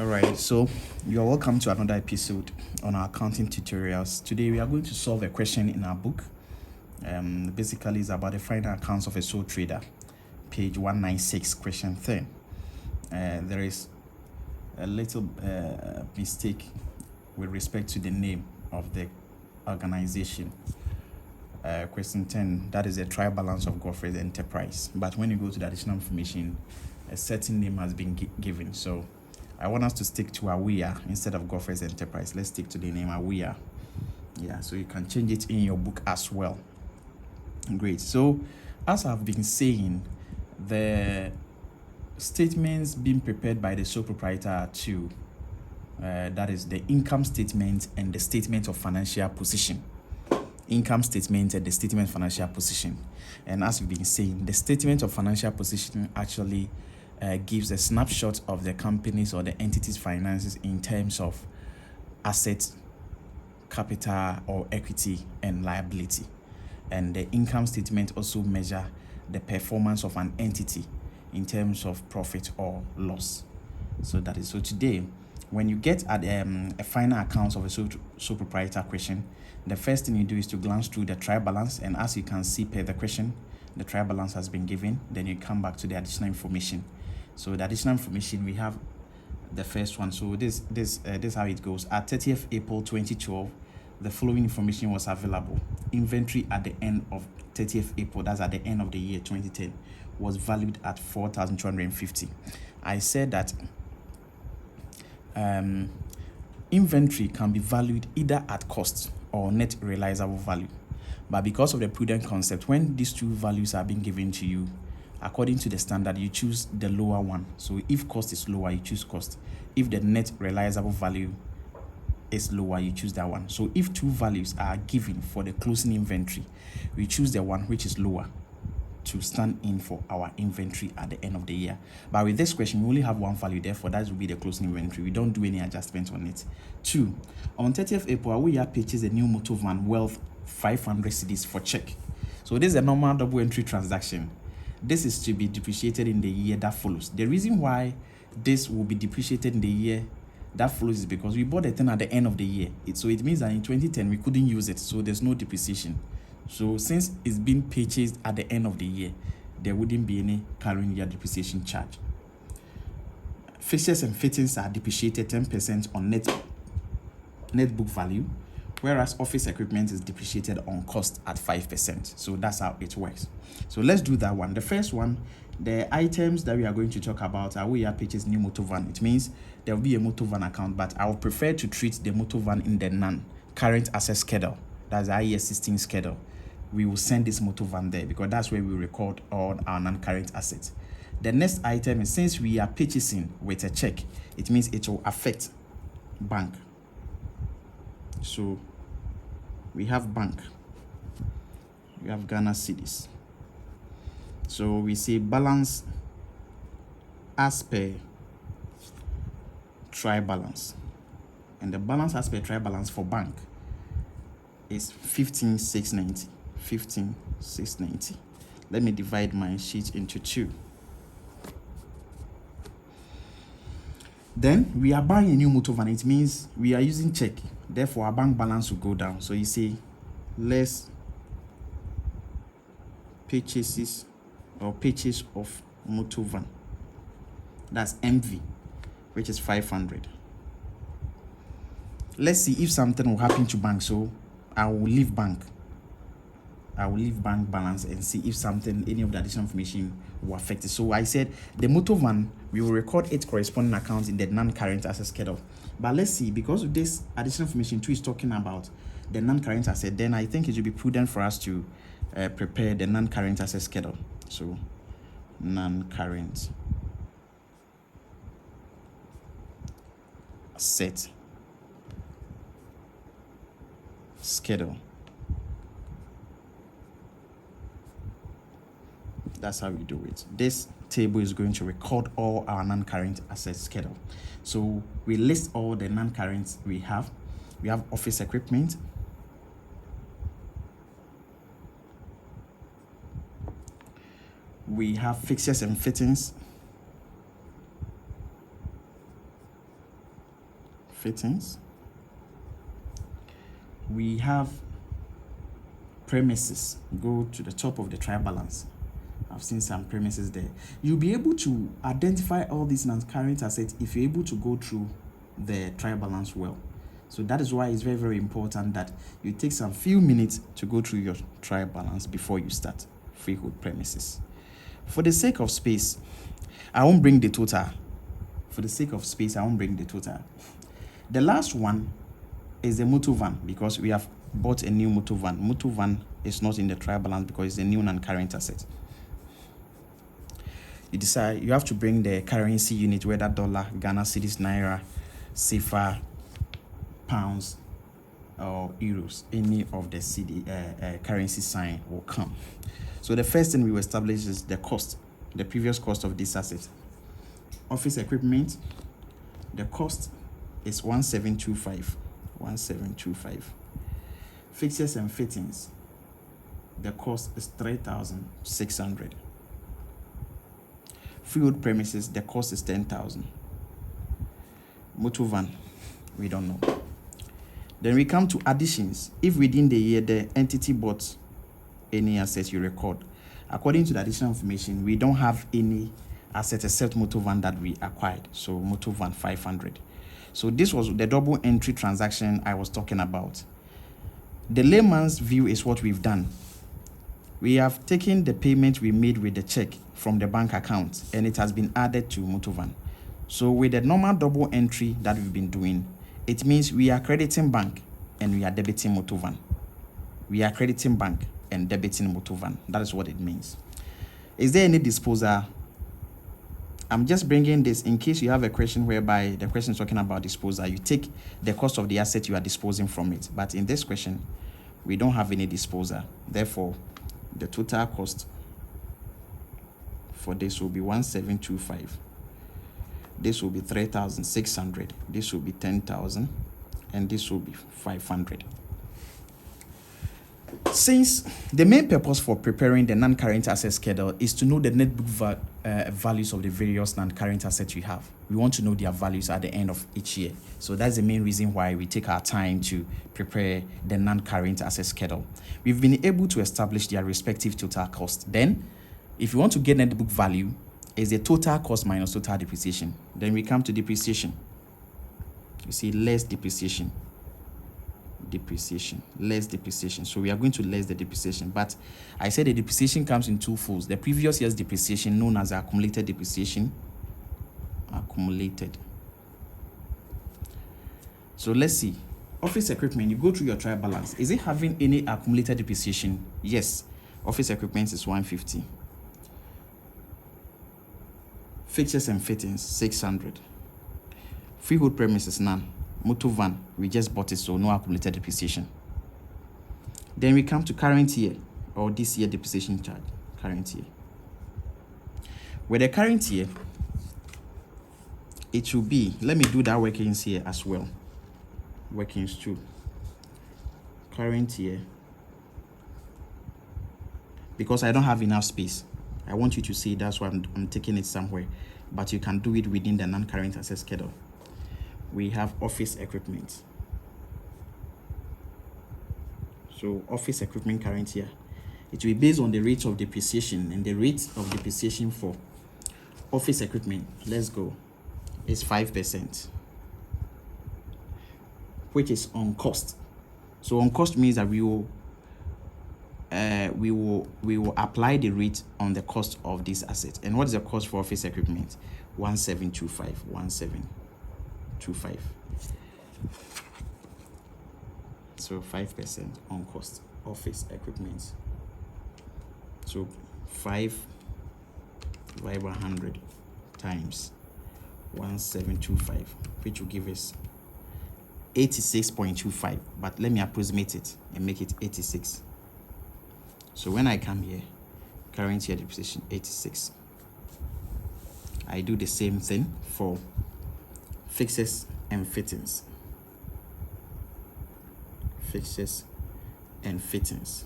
All right, so you're welcome to another episode on our accounting tutorials. Today we are going to solve a question in our book. Basically, it's about the final accounts of a sole trader, page 196, question 10. There is a little mistake with respect to the name of the organization. Question 10, that is a trial balance of Godfrey's Enterprise. But when you go to the additional information, a certain name has been given. So I want us to stick to Awea instead of Godfrey's Enterprise. Let's stick to the name Awea. Yeah, so you can change it in your book as well. Great. So as I've been saying, the statements being prepared by the sole proprietor are two. That is the income statement and the statement of financial position. Income statement and the statement of financial position. And as we've been saying, the statement of financial position actually gives a snapshot of the company's or the entity's finances in terms of assets, capital or equity, and liability. And the income statement also measure the performance of an entity in terms of profit or loss. So that is so today, when you get at a final account of a sole proprietor question, the first thing you do is to glance through the trial balance, and as you can see per the question, the trial balance has been given. Then you come back to the additional information. So the additional information, we have the first one. So this is how it goes. At 30th April 2012, the following information was available. Inventory at the end of 30th April, that's at the end of the year 2010, was valued at 4,250. I said that inventory can be valued either at cost or net realizable value. But because of the prudent concept, when these two values are being given to you, according to the standard, you choose the lower one. So if cost is lower, you choose cost. If the net realizable value is lower, you choose that one. So if two values are given for the closing inventory, we choose the one which is lower to stand in for our inventory at the end of the year. But with this question, we only have one value, therefore that will be the closing inventory. We don't do any adjustments on it. 2, on 30th April, we have purchased a new motor van worth 500 cedis for check. So this is a normal double entry transaction. This is to be depreciated in the year that follows. The reason why this will be depreciated in the year that follows is because we bought the thing at the end of the year. So it means that in 2010 we couldn't use it, so there's no depreciation. So since it's been purchased at the end of the year, there wouldn't be any current year depreciation charge. Fixtures and fittings are depreciated 10% on net book value, whereas office equipment is depreciated on cost at 5%. So that's how it works. So let's do that one. The first one, the items that we are going to talk about are we have purchased new motor van. It means there will be a motor van account, but I would prefer to treat the motor van in the non-current asset schedule. That's the IAS 16 schedule. We will send this motor van there because that's where we record all our non-current assets. The next item is, since we are purchasing with a check, it means it will affect bank. So we have bank, we have Ghana cedis. So we say balance as per trial balance, and the balance as per trial balance for bank is 15,690. 15,690. Let me divide my sheet into 2. Then we are buying a new motor van. It means we are using check, therefore our bank balance will go down. So you say less purchases or purchase of motor van, that's MV, which is 500. Let's see if something will happen to bank. So I will leave bank balance and see if something, any of the additional information will affect it. So I said the motor van, we will record its corresponding account in the non-current asset schedule. But let's see, because of this additional information 2 is talking about the non-current asset, then I think it would be prudent for us to prepare the non-current asset schedule. So non-current asset schedule. That's how we do it. This table is going to record all our non-current assets schedule. So we list all the non-current we have. We have office equipment. We have fixtures and fittings. fittings. We have premises. Go to the top of the trial balance. I've seen some premises there. You'll be able to identify all these non-current assets if you're able to go through the trial balance well. So that is why it's very, very important that you take some few minutes to go through your trial balance before you start freehold premises. For the sake of space, I won't bring the total. For the sake of space, I won't bring the total. The last one is the motor van, because we have bought a new motor van. Motor van is not in the trial balance because it's a new non-current asset. You decide you have to bring the currency unit, whether dollar, Ghana cedis, naira, CFA, pounds, or euros. Any of the currency sign will come. So the first thing we will establish is the cost, the previous cost of this asset. Office equipment, the cost is 1725. 1725. Fixtures and fittings, the cost is 3,600. Freehold premises, the cost is 10,000. Motor van, we don't know. Then we come to additions. If within the year the entity bought any asset, you record. According to the additional information, we don't have any asset except motor van that we acquired. So motor van 500. So this was the double entry transaction I was talking about. The layman's view is what we've done. We have taken the payment we made with the check from the bank account and it has been added to motor van. So with the normal double entry that we've been doing, it means we are crediting bank and we are debiting motor van. We are crediting bank and debiting motor van. That is what it means. Is there any disposal? I'm just bringing this in case you have a question whereby the question is talking about disposal. You take the cost of the asset you are disposing from it. But in this question, we don't have any disposal. Therefore, the total cost for this will be 1725. This will be 3,600. This will be 10,000. And this will be 500. Since the main purpose for preparing the non-current asset schedule is to know the net book values of the various non-current assets we have. We want to know their values at the end of each year. So that's the main reason why we take our time to prepare the non-current asset schedule. We've been able to establish their respective total cost. Then, if you want to get net book value, is the total cost minus total depreciation. Then we come to depreciation. You see, less depreciation. Less depreciation. So we are going to less the depreciation. But I said the depreciation comes in two folds. The previous year's depreciation, known as accumulated depreciation. Accumulated. So let's see. Office equipment, you go through your trial balance. Is it having any accumulated depreciation? Yes. Office equipment is 150. Fixtures and fittings, 600. Freehold premises, none. Motor van, we just bought it, so no accumulated depreciation. Then we come to current year, or this year depreciation charge, current year. With the current year, it will be, let me do that workings here as well. Workings too. Current year. Because I don't have enough space. I want you to see, that's why I'm taking it somewhere. But you can do it within the non-current asset schedule. We have office equipment. So office equipment current year. It will be based on the rate of depreciation, and the rate of depreciation for office equipment, let's go, is 5%, which is on cost. So on cost means that we will apply the rate on the cost of this asset. And what is the cost for office equipment? 1725. 1725. So 5% on cost office equipment. So 5 divided by 100 times 1725, which will give us 86.25. But let me approximate it and make it 86. So when I come here, current year depreciation 86. I do the same thing for fixtures and fittings. Fixtures and fittings.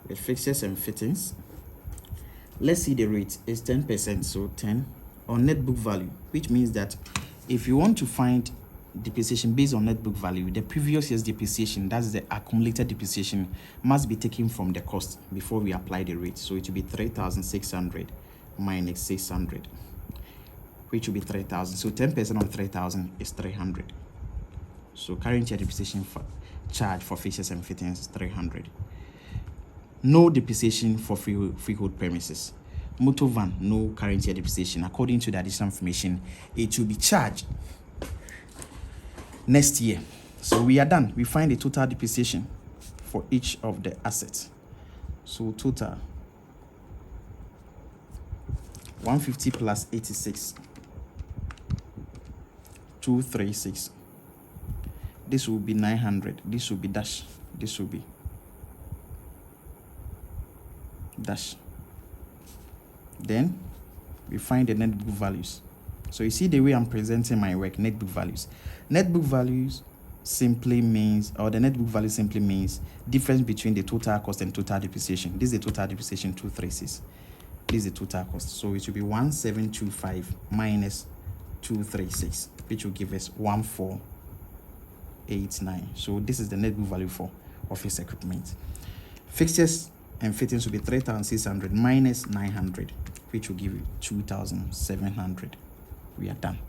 With fixtures and fittings, let's see the rate is 10%. So 10 on net book value, which means that if you want to find depreciation based on net book value, the previous year's depreciation, that's the accumulated depreciation, must be taken from the cost before we apply the rate. So it will be 3,600 minus 600, which will be 3,000. So 10% of 3,000 is 300. So current year depreciation charge for fixtures and fittings is 300. No depreciation for freehold premises. Motor van, no current year depreciation. According to the additional information, it will be charged next year. So we are done. We find the total depreciation for each of the assets. So total 150 plus 86, 236. This will be 900. This will be dash. This will be dash. Then we find the net book values. So you see the way I'm presenting my work, net book values. Net book values simply means, or the net book value simply means difference between the total cost and total depreciation. This is the total depreciation 236. This is the total cost. So it will be 1725 minus 236, which will give us 1489. So this is the net book value for office equipment. Fixtures and fittings will be 3,600 minus 900, which will give you 2,700. We are done.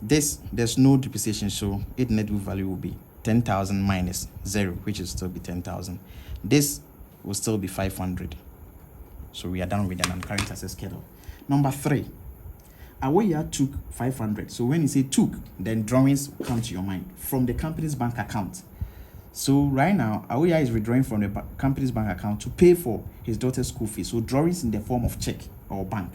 There's no depreciation, so its net book value will be 10,000 minus 0, which will still be 10,000. This will still be 500. So we are done with the non-current asset schedule. Number 3, Awoya took 500. So when you say took, then drawings come to your mind from the company's bank account. So right now, Awoya is withdrawing from the company's bank account to pay for his daughter's school fees. So drawings in the form of check or bank.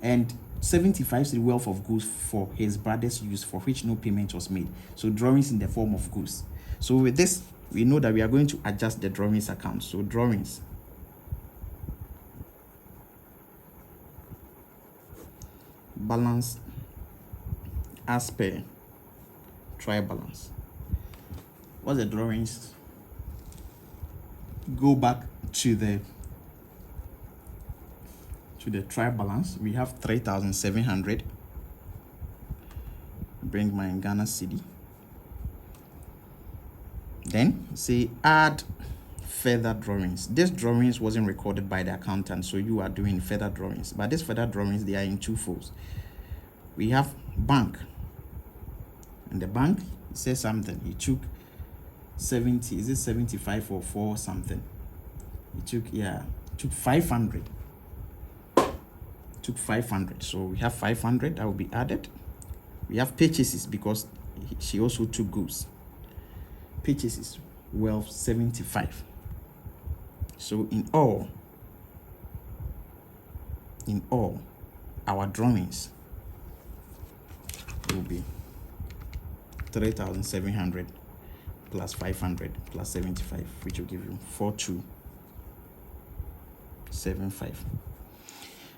And 75 is the wealth of goods for his brother's use, for which no payment was made. So drawings in the form of goods. So with this, we know that we are going to adjust the drawings account. So drawings, balance as per trial balance. What's the drawings? Go back to the trial balance. We have 3,700. Bring my Ghana cedi. Then say add further drawings. This drawings wasn't recorded by the accountant, so you are doing further drawings. But these further drawings, they are in two folds. We have bank, and the bank says something. He took 70. Is it 75 or 4 something? He took 500. Took 500. So we have 500 that will be added. We have purchases because she also took goods. Purchases, well, 75. So in all, our drawings will be 3,700 plus 500 plus 75, which will give you 4,275.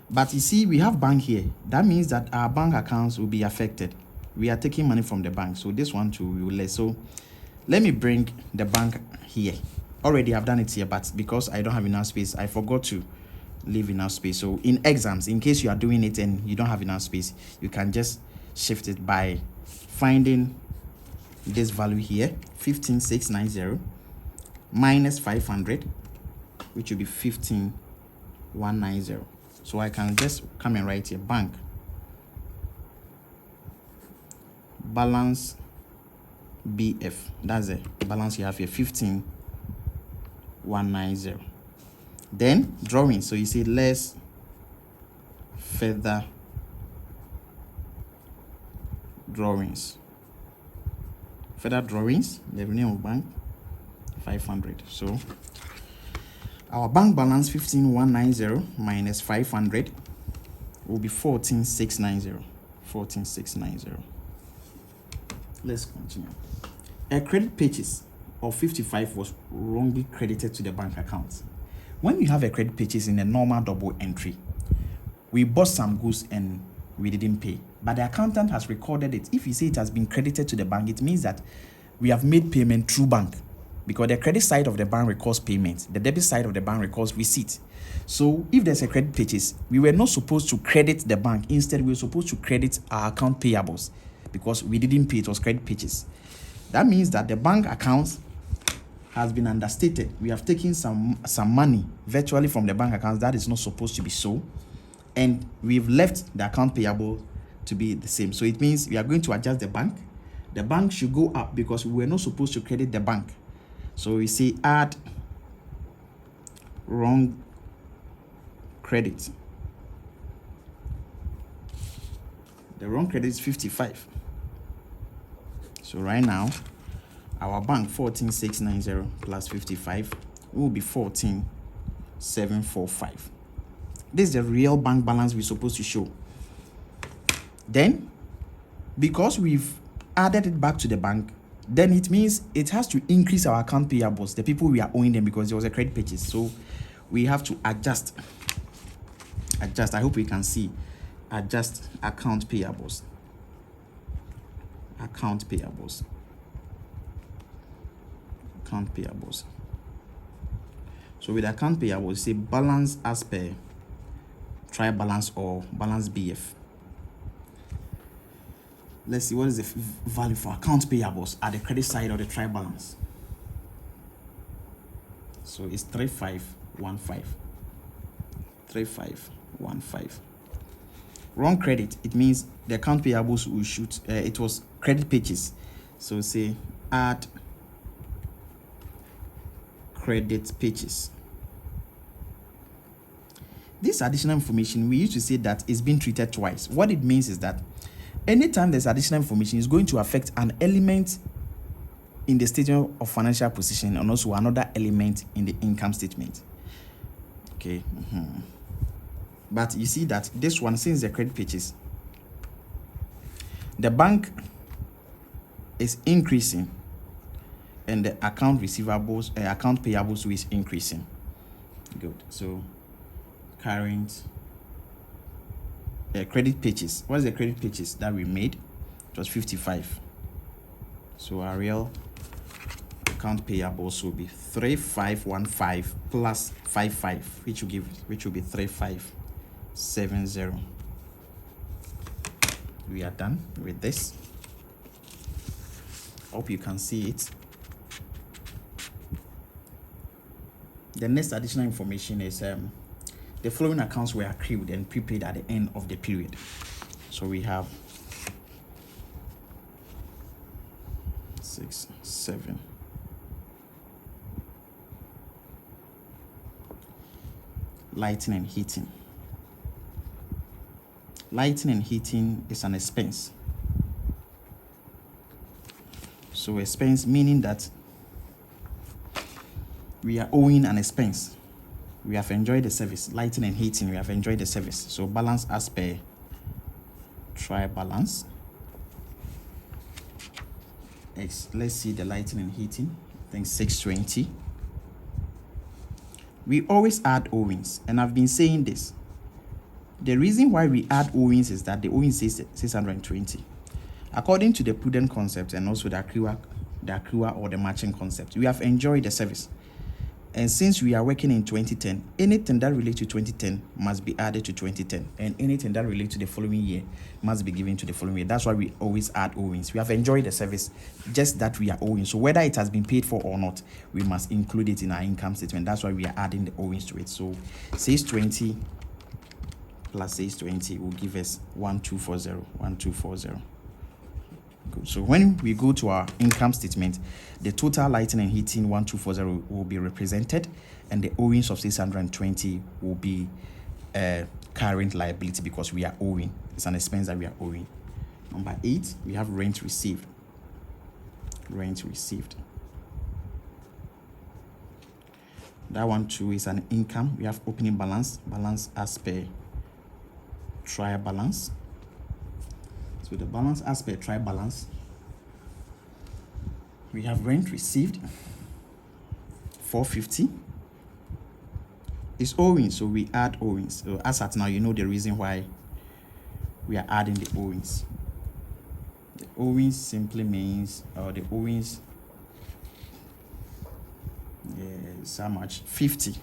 But you see, we have bank here. That means that our bank accounts will be affected. We are taking money from the bank, so this one too will less. So let me bring the bank here. Already I've done it here, but because I don't have enough space, I forgot to leave enough space. So in exams, in case you are doing it and you don't have enough space, you can just shift it by finding this value here, 15,690 minus 500, which will be 15,190. So I can just come and write here, bank balance BF. That's the balance you have here, 15,190. Then drawing. So you see less further drawings. Further drawings, the name of bank 500. So our bank balance 15,190 minus 500 will be 14,690. 14,690. Let's continue. A credit purchase of 55 was wrongly credited to the bank account. When you have a credit purchase in a normal double entry, we bought some goods and we didn't pay, but the accountant has recorded it. If you say it has been credited to the bank, it means that we have made payment through bank. because the credit side of the bank records payment, the debit side of the bank records receipt. So if there's a credit purchase, we were not supposed to credit the bank. Instead, we were supposed to credit our account payables because we didn't pay. It was credit purchase. That means that the bank account has been understated. We have taken some money virtually from the bank accounts that is not supposed to be so, and we've left the account payable to be the same. So it means we are going to adjust the bank. The bank should go up because we were not supposed to credit the bank. So we say add wrong credit. The wrong credit is 55. So right now, our bank 14,690 plus 55 will be 14,745. This is the real bank balance we're supposed to show. Then, because we've added it back to the bank, then it means it has to increase our account payables, the people we are owing them, because there was a credit purchase. So we have to adjust. I hope we can see. Adjust account payables. Account payables. Account payables. So with account payables, say balance as per trial balance or balance BF. Let's see what is the value for account payables at the credit side of the trial balance. So it's 3515. 3515. Wrong credit, it means the account payables will shoot, it was credit purchase. So say add credit purchase. This additional information, we used to say that it's been treated twice. What it means is that anytime there's additional information, it's going to affect an element in the statement of financial position and also another element in the income statement. Okay. But you see that this one, since the credit purchase, the bank is increasing and the account receivables, account payables is increasing. Good. So current credit purchase. What is the credit purchase that we made? It was 55. So our real account payables will be 3515 plus 55, which will be 3570. We are done with this. Hope you can see it. The next additional information is the following accounts were accrued and prepaid at the end of the period. So we have 6, 7. Lighting and heating. Lighting and heating is an expense. So expense meaning that we are owing an expense. We have enjoyed the service. Lighting and heating, we have enjoyed the service. So balance as per trial balance. Let's see the lighting and heating. I think 620. We always add owings, and I've been saying this. The reason why we add owings is that the owing says 620. According to the prudent concept and also the accrual or the matching concept, we have enjoyed the service. And since we are working in 2010, anything that relates to 2010 must be added to 2010. And anything that relates to the following year must be given to the following year. That's why we always add owings. We have enjoyed the service, just that we are owing. So whether it has been paid for or not, we must include it in our income statement. That's why we are adding the owings to it. So 620 plus 620 will give us 1240. 1240. Good. So when we go to our income statement, the total lighting and heating 1240 will be represented, and the owings of 620 will be current liability because we are owing. It's an expense that we are owing. Number 8, we have rent received. Rent received. That one too is an income. We have opening balance, balance as per trial balance. So the balance as per trial balance, we have rent received 450. It's owing, so we add owings. So as at now, you know the reason why we are adding the owings. The owings simply means, or the owings Yes, how much? 50.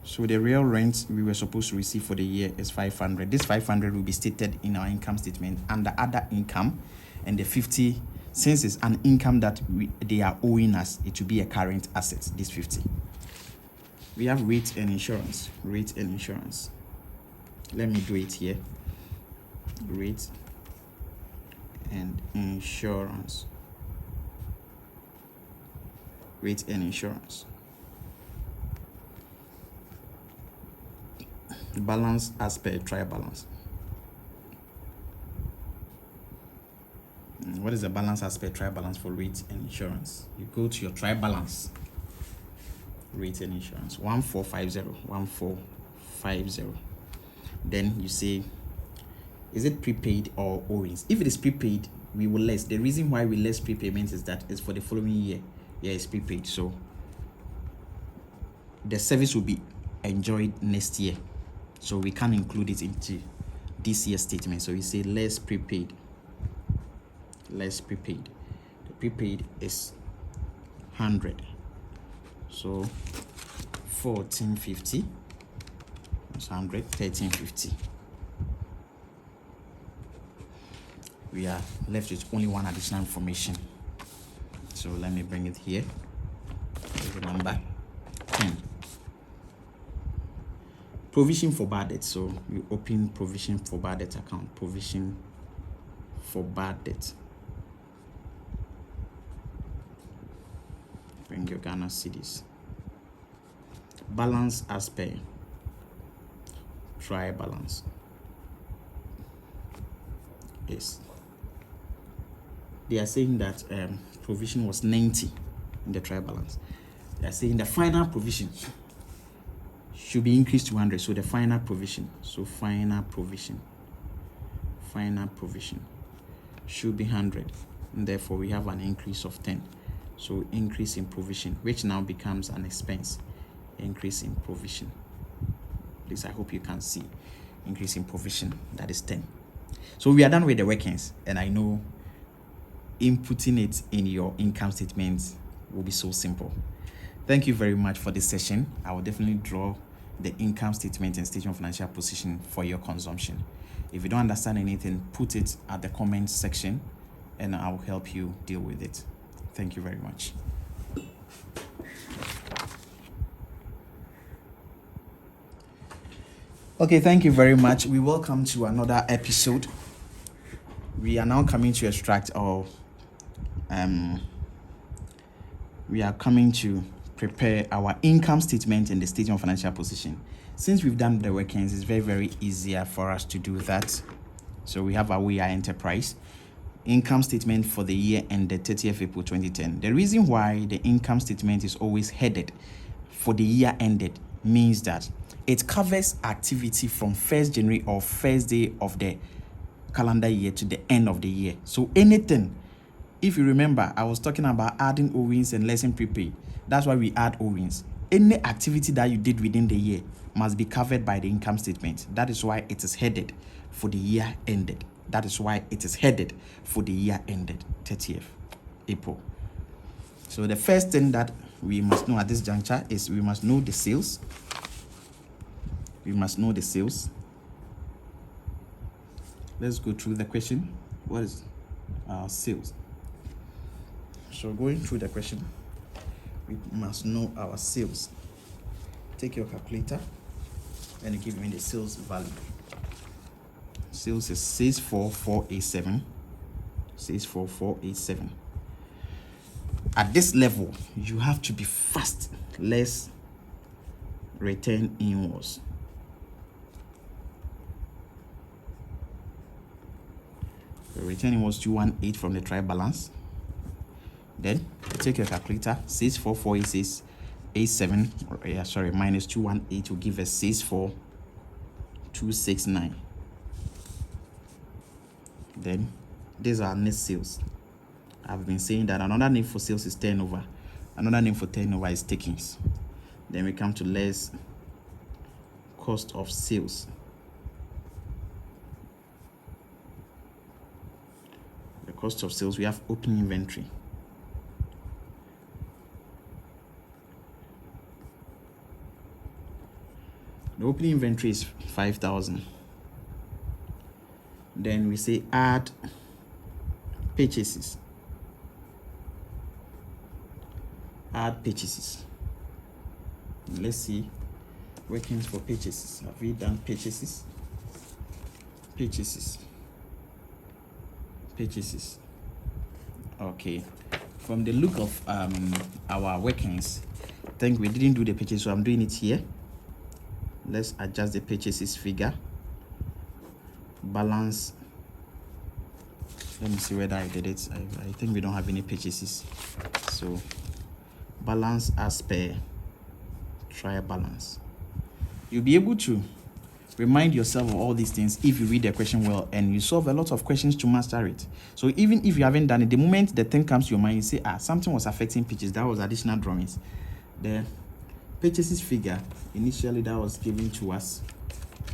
So the real rent we were supposed to receive for the year is 500. This 500 will be stated in our income statement under other income, and the 50, since it's an income that they are owing us, it will be a current asset. This 50. We have rate and insurance. Rate and insurance. Let me do it here. Rate and insurance. Rate and insurance. Balance as per trial balance. What is the balance as per trial balance for rate and insurance? You go to your trial balance. Rate and insurance 1450. Then you say, is it prepaid or owings? If it is prepaid, we will less. The reason why we less prepayment is that it's for the following year. Yeah, it's prepaid, so the service will be enjoyed next year, so we can include it into this year's statement. So we say less prepaid. Less prepaid. The prepaid is 100. So 1450 is 100, 1350. We are left with only one additional information. So let me bring it here. Here's the number 10. Provision for bad debt. So you open provision for bad debt account. Provision for bad debt. Bring your Ghana cedis. Balance as per trial balance is. They are saying that provision was 90 in the trial balance. They are saying the final provision should be increased to 100. So the final provision. So final provision should be 100. And therefore we have an increase of 10. So increase in provision, which now becomes an expense. Increase in provision. Please, I hope you can see. Increase in provision, that is 10. So we are done with the workings, and I know inputting it in your income statement will be so simple. Thank you very much for this session. I will definitely draw the income statement and statement of financial position for your consumption. If you don't understand anything, put it at the comment section and I'll help you deal with it. Thank you very much. Okay, thank you very much. We welcome to another episode. We are now coming to extract or we are coming to prepare our income statement and the statement of financial position. Since we've done the workings, it's very, very easier for us to do that. So we have our We Are Enterprise income statement for the year ended 30th April 2010. The reason why the income statement is always headed for the year ended means that it covers activity from 1st January or first day of the calendar year to the end of the year. So anything, if you remember, I was talking about adding owings and lesson prepaid. That's why we add owings. Any activity that you did within the year must be covered by the income statement. That is why it is headed for the year ended. That is why it is headed for the year ended 30th April. So the first thing that we must know at this juncture is we must know the sales. We must know the sales. Let's go through the question. What is sales? So going through the question, we must know our sales. Take your calculator and give me the sales value. Sales is 64487. 64487. At this level, you have to be fast. Let's return inwards. The return was 218 from the trial balance. Then take your calculator. 64487. Minus 218 will give us 64269. Then these are net sales. I've been saying that another name for sales is turnover. Another name for turnover is takings. Then we come to less cost of sales. The cost of sales, we have opening inventory. The opening inventory is 5,000. Then we say add purchases. Add purchases. Let's see workings for purchases. Have we done purchases? Purchases. Okay. From the look of our workings, I think we didn't do the purchase, so I'm doing it here. Let's adjust the purchases figure. Balance. Let me see whether I did it. I think we don't have any purchases. So balance as per trial balance. You'll be able to remind yourself of all these things if you read the question well and you solve a lot of questions to master it. So even if you haven't done it, the moment the thing comes to your mind, you say, something was affecting purchase. That was additional drawings. The purchases figure, initially that was given to us.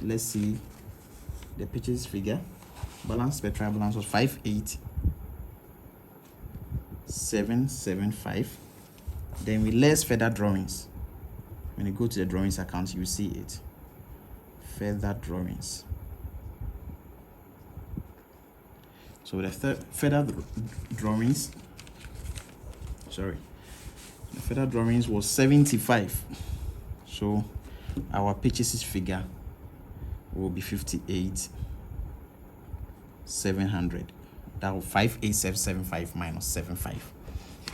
Let's see the purchase figure. Balance per trial balance was 58,775. Then we less further drawings. When you go to the drawings account, you see it. Further drawings. So the further drawings, the further drawings was 75. So our purchases figure will be 58,700. That will 58,775 minus 75.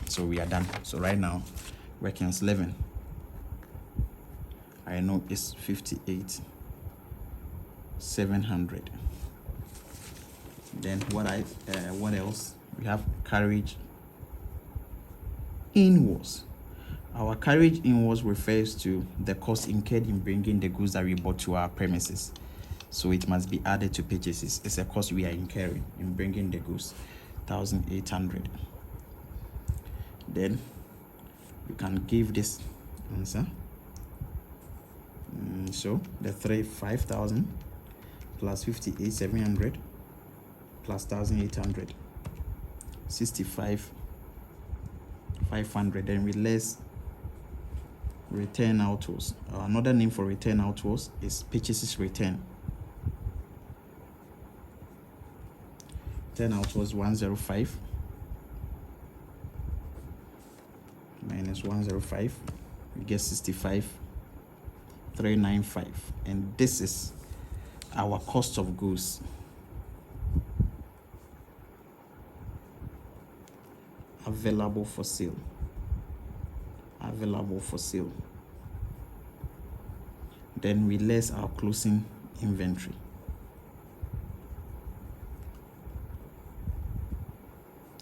So we are done. So right now, workings 11. I know it's 58,700. Then what else? We have carriage inwards. Our carriage inwards refers to the cost incurred in bringing the goods that we bought to our premises. So it must be added to purchases. It's a cost we are incurring in bringing the goods, 1,800. Then you can give this answer. So the 5,000 plus 58,700 plus 1,800, 65,500. Then with less return outwards. Another name for return outwards is purchases return. Return outwards 105 minus 105, we get 65,395, and this is our cost of goods. Available for sale. Then we less our closing inventory.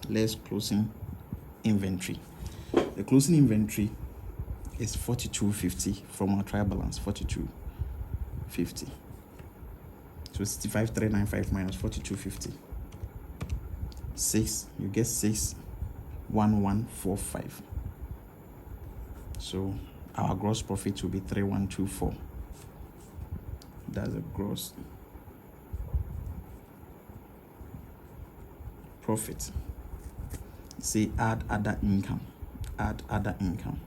Less closing inventory. The closing inventory is 4250 from our trial balance, 4250. So 65,395 minus 4250. 6, you get 61145. So our gross profit will be 3124. That's a gross profit. Say add other income. Add other income.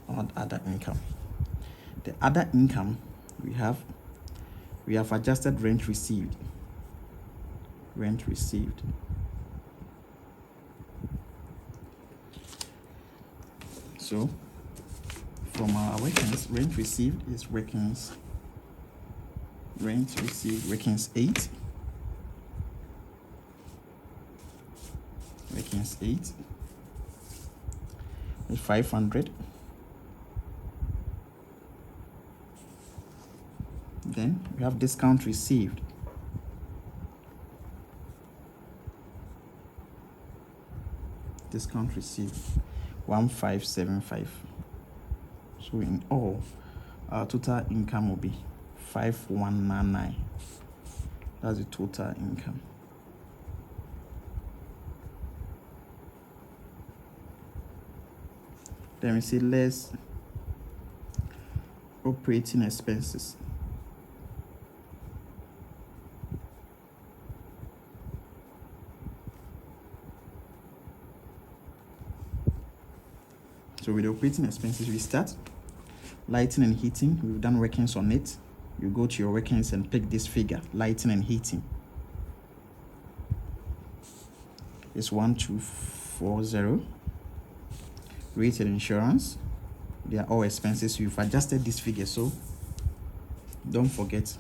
Add other income. The other income we have adjusted rent received. Rent received. So from our workings, rent received is workings. Rent received workings 8. Workings 8 is 500. Then we have discount received. Discount received 1575. So in all, our total income will be 5199. That's the total income. Then we see less operating expenses. So with the operating expenses, we start. Lighting and heating, we've done workings on it. You go to your workings and pick this figure, lighting and heating. It's 1240. Rate and insurance, they are all expenses. You've adjusted this figure, so don't forget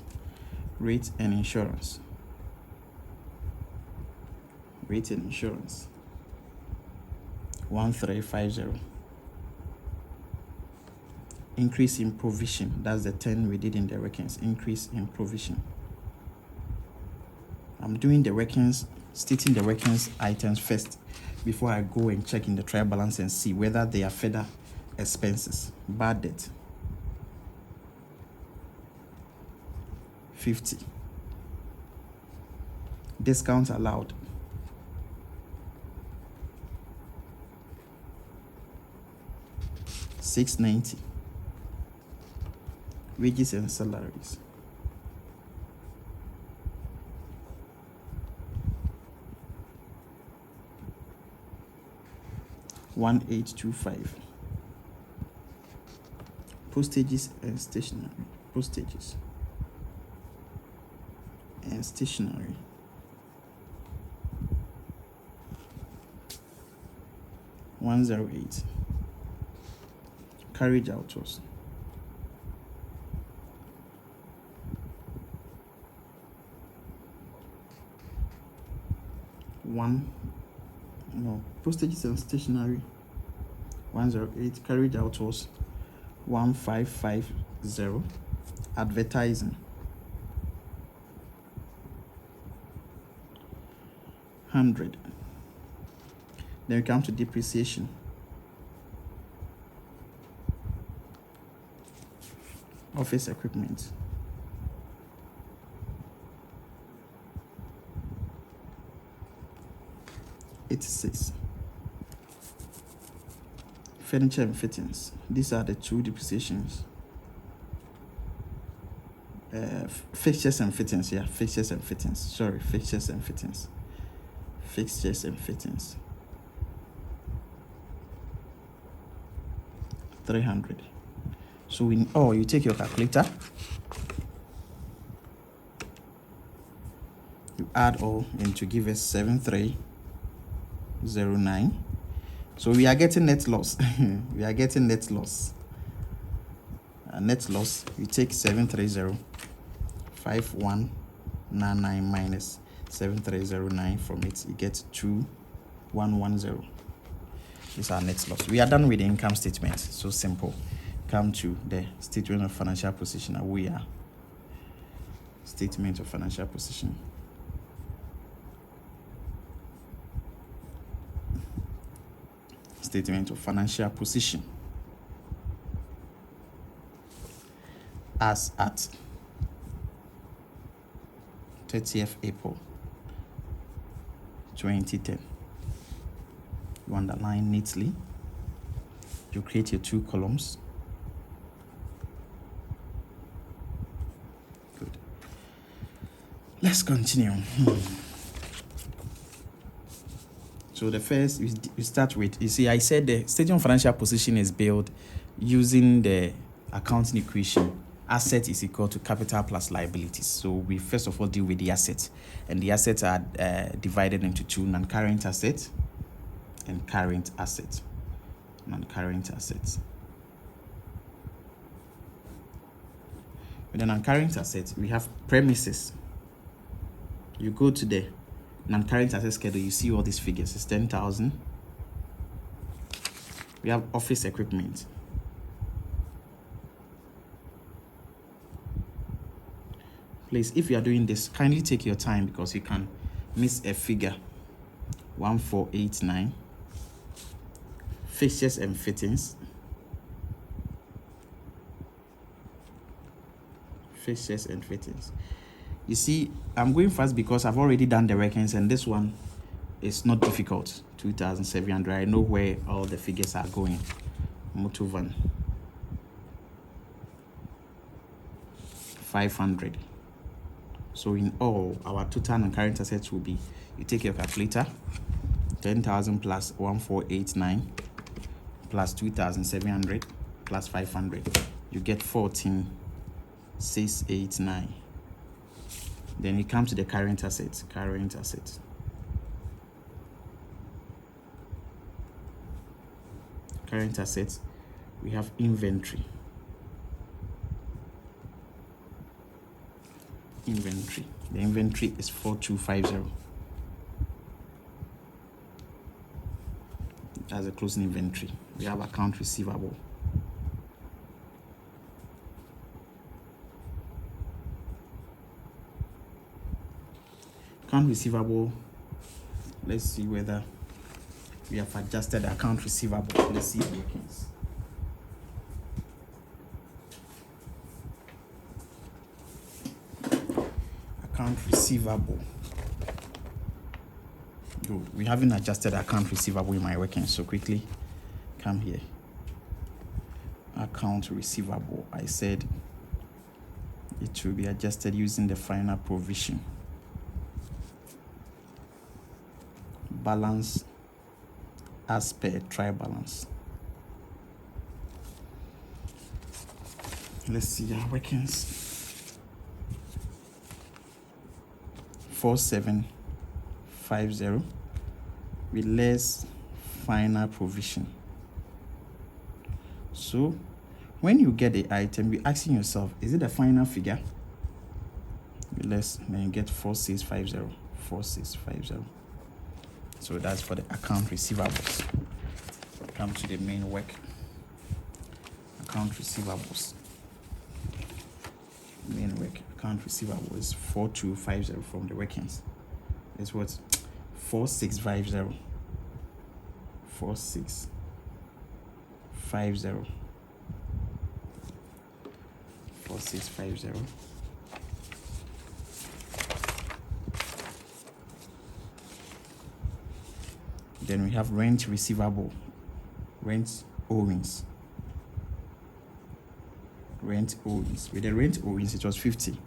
rate and insurance. Rate and insurance 1350. Increase in provision, that's the 10 we did in the workings. Increase in provision. I'm doing the workings, stating the workings items first before I go and check in the trial balance and see whether they are further expenses. Bad debt 50. Discount allowed 690. Wages and salaries 1825. Postages and stationery. Postages and stationery 108. Carriage outdoors 1. No, postages and stationery 108. Carriage outdoors 1550. Advertising 100. Then we come to depreciation. Office equipment 86. Furniture and fittings. These are the two depreciations. Fixtures and fittings. Yeah, fixtures and fittings. Sorry, fixtures and fittings. Fixtures and fittings 300. So you take your calculator, you add all and to give us 7309. So we are getting net loss. We are getting net loss. Net loss, you take 7305199 minus 7309. From it, you get 2110. This is our net loss. We are done with the income statement. So simple. Come to the statement of financial position. We are statement of financial position. Statement of financial position. As at 30th April 2010. You underline neatly. You create your two columns. Good. Let's continue. So the first we start with, you see, I said the statement of financial position is built using the accounting equation. Asset is equal to capital plus liabilities. So we first of all deal with the assets, and the assets are divided into two: non-current assets and current assets. Non-current assets. With the non-current assets, we have premises. You go to the non-current asset schedule, you see all these figures. It's 10,000. We have office equipment. Please, if you are doing this, kindly take your time because you can miss a figure. 1489. Fixtures and fittings. Fixtures and fittings. You see, I'm going fast because I've already done the workings, and this one is not difficult. 2,700. I know where all the figures are going. Motor van 500. So in all, our total non-current assets will be, you take your calculator, 10,000 plus 1489 plus 2,700 plus 500. You get 14,689. Then you come to the current assets. Current assets. Current assets. We have inventory. Inventory. The inventory is 4250. That's a closing inventory. We have account receivable. Account receivable. Let's see whether we have adjusted the account receivable. Let's see the workings. Account receivable. Good. We haven't adjusted the account receivable in my working, so quickly come here. Account receivable. I said it will be adjusted using the final provision. Balance as per trial balance. Let's see our workings. 4750 with less final provision. So when you get the item, you're asking yourself, is it the final figure? With less, then you get 4650. 4650. So that's for the account receivables. Come to the main work. Account receivables. Main work. Account receivable is 4250 from the workings. It's what? 4650. 4650. 4650. Then we have rent receivable. Rent owings. Rent owings. With the rent owings, it was 50,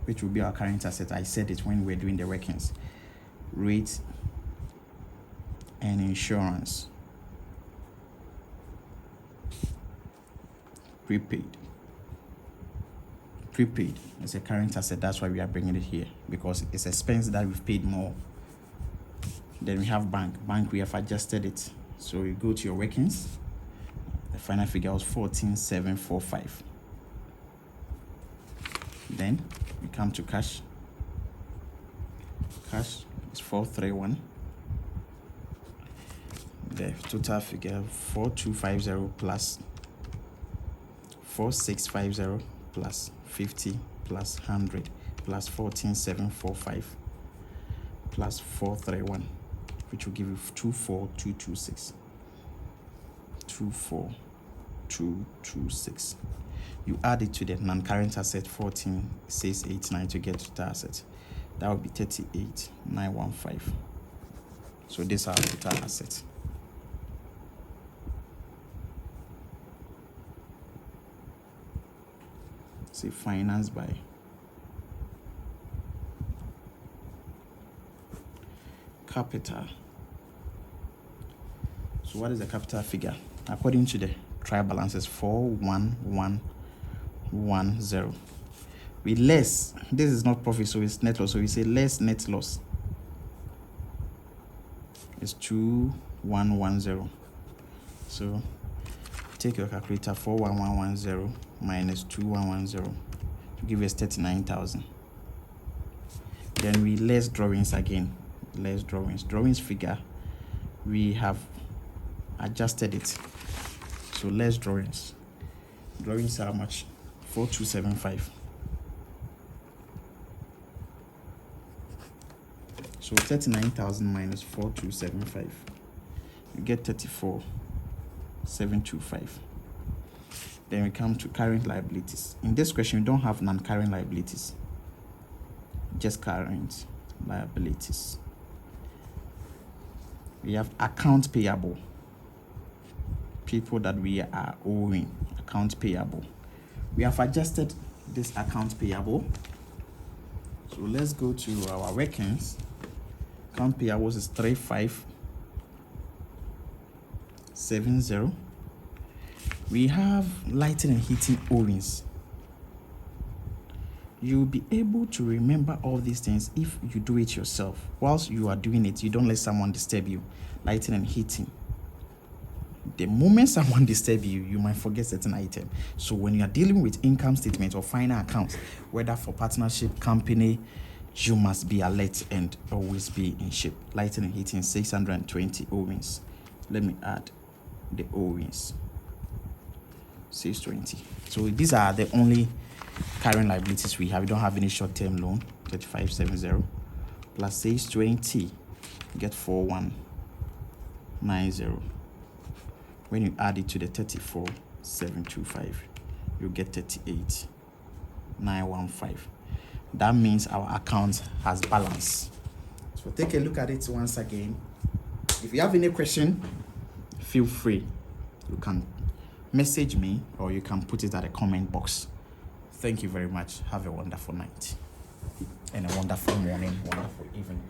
which will be our current asset. I said it when we were doing the workings. Rate and insurance. Prepaid. Prepaid is a current asset. That's why we are bringing it here, because it's expense that we've paid more. Then we have bank. Bank, we have adjusted it. So you go to your workings. The final figure was 14,745. Then we come to cash. Cash is 431. The total figure 4250 plus 4650 plus 50 plus 100 plus 14,745 plus 431, which will give you 24226. 24226. You add it to the non-current asset 14,689 to get to the asset. That would be 38,915. So this is our total asset. Say financed by capital. So what is the capital figure? According to the trial balance is 41110. With less, this is not profit, so it's net loss. So we say less net loss is 2110. So take your calculator. 41110 minus 2110 to give us 39,000. Then we less drawings again. Less drawings. Drawings figure, we have adjusted it. So less drawings. Drawings are how much? 4275. So 39,000 minus 4275. You get 34,725. Then we come to current liabilities. In this question, we don't have non-current liabilities, just current liabilities. We have account payable. People that we are owing, account payable. We have adjusted this account payable. So let's go to our workings. Account payables is 35 6570. We have lighting and heating O-rings. You'll be able to remember all these things if you do it yourself. Whilst you are doing it, you don't let someone disturb you. Lighting and heating. The moment someone disturbs you, you might forget certain item. So when you are dealing with income statement or final accounts, whether for partnership, company, you must be alert and always be in shape. Lighting and heating, 620 O-rings. Let me add the O-rings. 620. So these are the only current liabilities we have. We don't have any short-term loan. 3570 plus 620, get 4190. When you add it to the 34725, you get 38915. That means our account has balance. So take a look at it once again. If you have any question, feel free. You can message me or you can put it at the comment box. Thank you very much. Have a wonderful night and a wonderful morning, wonderful evening.